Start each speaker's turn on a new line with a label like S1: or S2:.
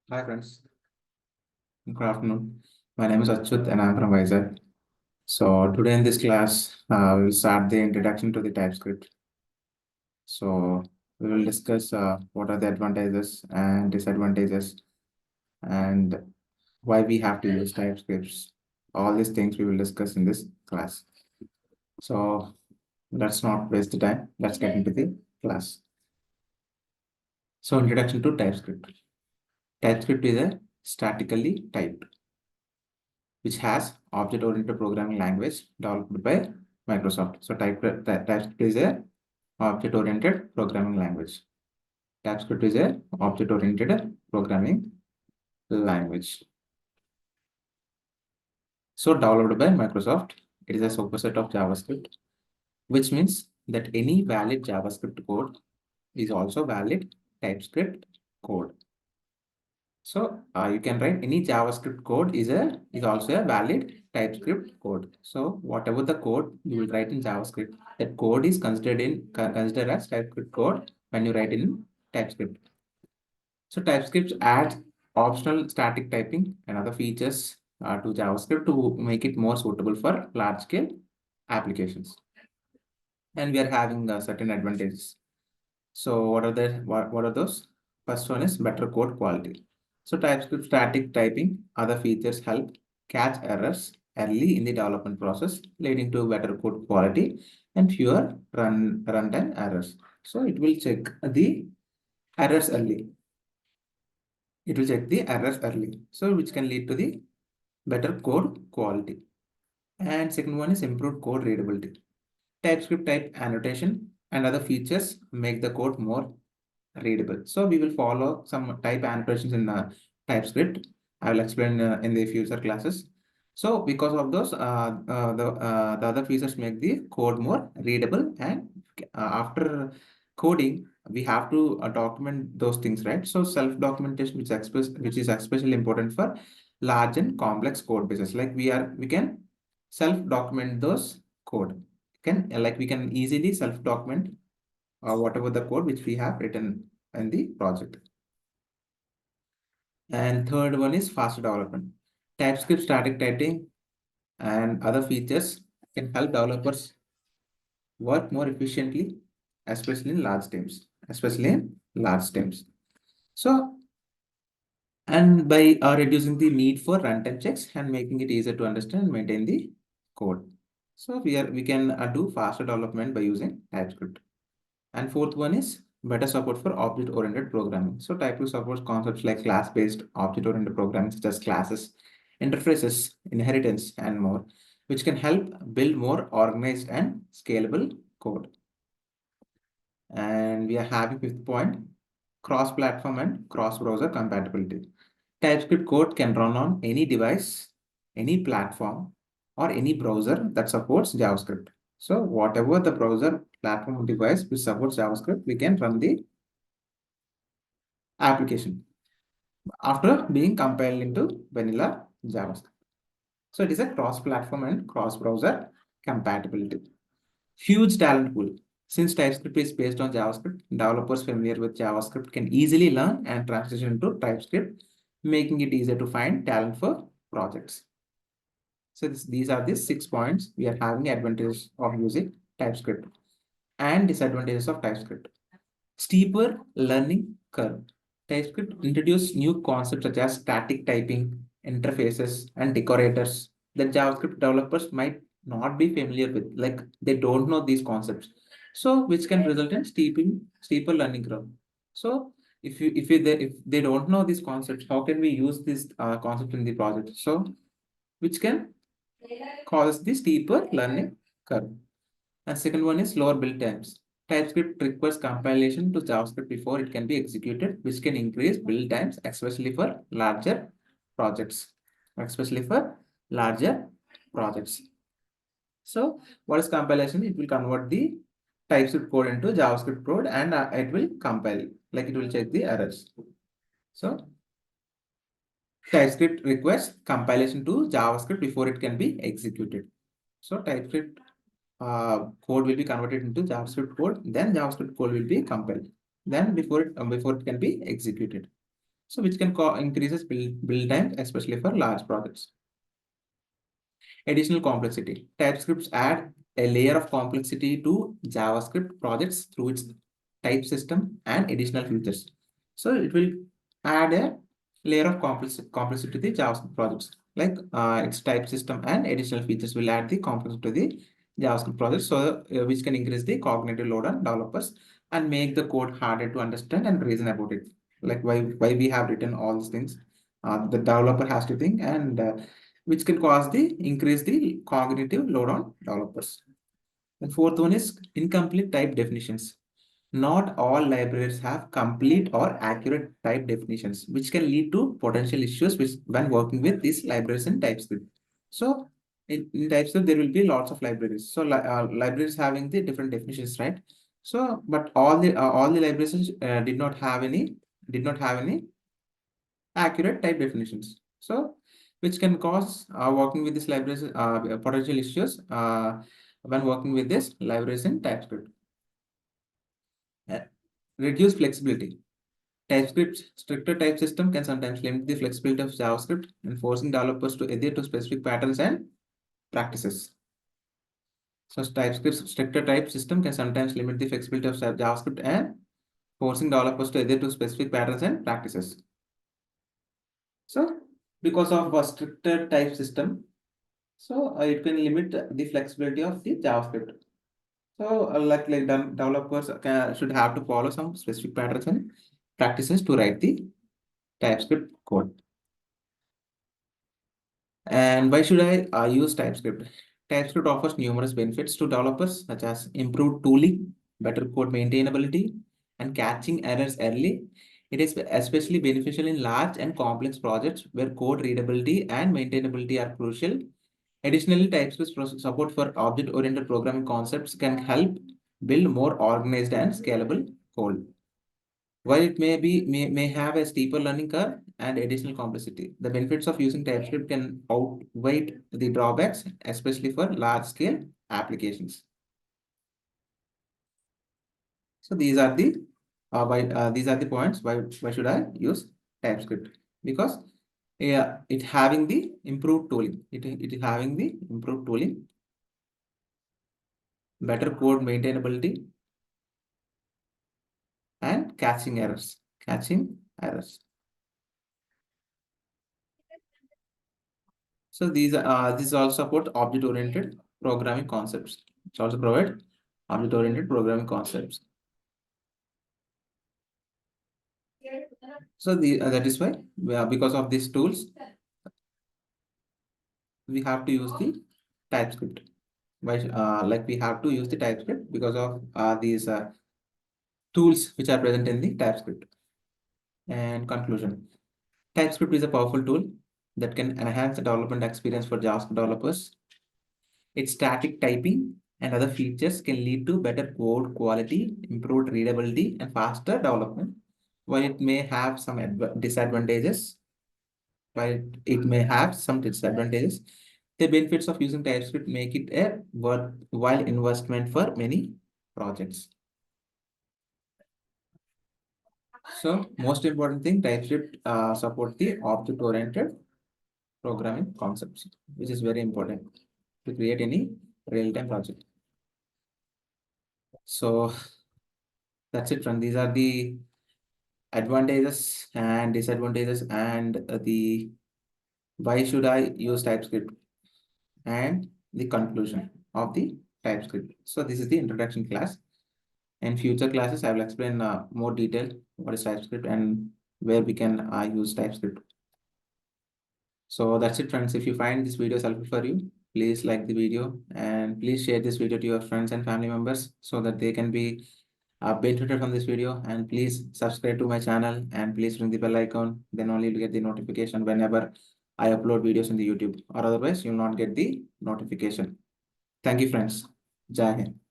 S1: Hi friends, good afternoon. My name is Achyut and I'm from Vizag. So today in this class, we will start the introduction to the TypeScript. So we will discuss what are the advantages and disadvantages and why we have to use TypeScripts. All these things we will discuss in this class. So let's not waste the time. Let's get into the class. So introduction to TypeScript. TypeScript is a statically typed, which has object-oriented programming language developed by Microsoft. So TypeScript is a object-oriented programming language. TypeScript is a object-oriented programming language. So developed by Microsoft, it is a superset of JavaScript, which means that any valid JavaScript code is also valid TypeScript code. So you can write any JavaScript code is also a valid TypeScript code. So whatever the code you will write in JavaScript, that code is considered as TypeScript code when you write in TypeScript. So TypeScript adds optional static typing and other features to JavaScript to make it more suitable for large scale applications. And we are having certain advantages. So what are those? First one is better code quality. So TypeScript static typing, other features help catch errors early in the development process, leading to better code quality and fewer runtime errors. So it will check the errors early. It will check the errors early. So which can lead to the better code quality. And second one is improved code readability. TypeScript type annotation and other features make the code more readable. So we will follow some type annotations in TypeScript. I will explain in the future classes. So because of those, the other features make the code more readable, and after coding, we have to document those things, right? So self-documentation, which is especially important for large and complex code bases. Like we can self-document those code. We can easily self-document whatever the code which we have written in the project. And third one is faster development. TypeScript static typing and other features can help developers work more efficiently, especially in large teams. So, and by reducing the need for runtime checks and making it easier to understand and maintain the code. So we can do faster development by using TypeScript. And fourth one is better support for object-oriented programming. So TypeScript supports concepts like class-based object-oriented programming, such as classes, interfaces, inheritance, and more, which can help build more organized and scalable code. And we are having fifth point, cross-platform and cross-browser compatibility. TypeScript code can run on any device, any platform, or any browser that supports JavaScript. So whatever the browser platform device which supports JavaScript, we can run the application after being compiled into vanilla JavaScript. So it is a cross-platform and cross-browser compatibility. Huge talent pool. Since TypeScript is based on JavaScript, developers familiar with JavaScript can easily learn and transition into TypeScript, making it easier to find talent for projects. So these are the 6 points we are having advantages of using TypeScript and disadvantages of TypeScript. Steeper learning curve. TypeScript introduced new concepts such as static typing, interfaces, and decorators that JavaScript developers might not be familiar with. Like they don't know these concepts. So which can result in steeper learning curve. So if they don't know these concepts, how can we use this concept in the project? So which can cause the steeper learning curve. And second one is slower build times. TypeScript requires compilation to JavaScript before it can be executed, which can increase build times, especially for larger projects. Especially for larger projects. So, what is compilation? It will convert the TypeScript code into JavaScript code, and it will compile, like it will check the errors. So, TypeScript requires compilation to JavaScript before it can be executed. So, TypeScript code will be converted into JavaScript code, then JavaScript code will be compiled. than before it can be executed. So which can increases build time, especially for large projects. Additional complexity. TypeScripts add a layer of complexity to JavaScript projects through its type system and additional features. So it will add a layer of complexity to the JavaScript projects. Like its type system and additional features will add the complexity to the JavaScript projects, so which can increase the cognitive load on developers and make the code harder to understand and reason about it. Like why we have written all these things. The developer has to think, and which can cause the increase the cognitive load on developers. The fourth one is incomplete type definitions. Not all libraries have complete or accurate type definitions, which can lead to potential issues when working with these libraries in TypeScript. So in TypeScript, there will be lots of libraries. So libraries having the different definitions, right? So, but all the libraries did not have any accurate type definitions. So, which can cause working with these libraries potential issues when working with this libraries in TypeScript. Reduce flexibility. TypeScript's stricter type system can sometimes limit the flexibility of JavaScript and forcing developers to adhere to specific patterns and practices. So TypeScript's stricter type system can sometimes limit the flexibility of JavaScript and forcing developers to adhere to specific patterns and practices. So because of a stricter type system, so it can limit the flexibility of the JavaScript. So developers should have to follow some specific patterns and practices to write the TypeScript code. And why should I use TypeScript? TypeScript offers numerous benefits to developers, such as improved tooling, better code maintainability, and catching errors early. It is especially beneficial in large and complex projects where code readability and maintainability are crucial. Additionally, TypeScript support for object-oriented programming concepts can help build more organized and scalable code. While it may have a steeper learning curve and additional complexity, the benefits of using TypeScript can outweigh the drawbacks, especially for large-scale applications. So these are the points why should I use TypeScript? Because yeah, it having the improved tooling. It is having the improved tooling, better code maintainability, and catching errors. Catching errors. So these also support object-oriented programming concepts. It also provide object-oriented programming concepts. So that is why because of these tools, we have to use the TypeScript. Like we have to use the TypeScript because of these tools which are present in the TypeScript. And conclusion: TypeScript is a powerful tool that can enhance the development experience for JavaScript developers. Its static typing and other features can lead to better code quality, improved readability, and faster development. While it may have some disadvantages, the benefits of using TypeScript make it a worthwhile investment for many projects. So, most important thing, TypeScript support the object-oriented programming concepts, which is very important to create any real-time project. So that's it, friend. These are the advantages and disadvantages and the why should I use TypeScript and the conclusion of the TypeScript. So this is the introduction class. In future classes, I will explain more detail what is TypeScript and where we can use TypeScript. So that's it, friends. If you find this video helpful for you, please like the video and please share this video to your friends and family members so that they can be benefited from this video. And please subscribe to my channel and please ring the bell icon. Then only you'll get the notification whenever I upload videos in the YouTube, or otherwise you'll not get the notification. Thank you, friends. Jai Hind.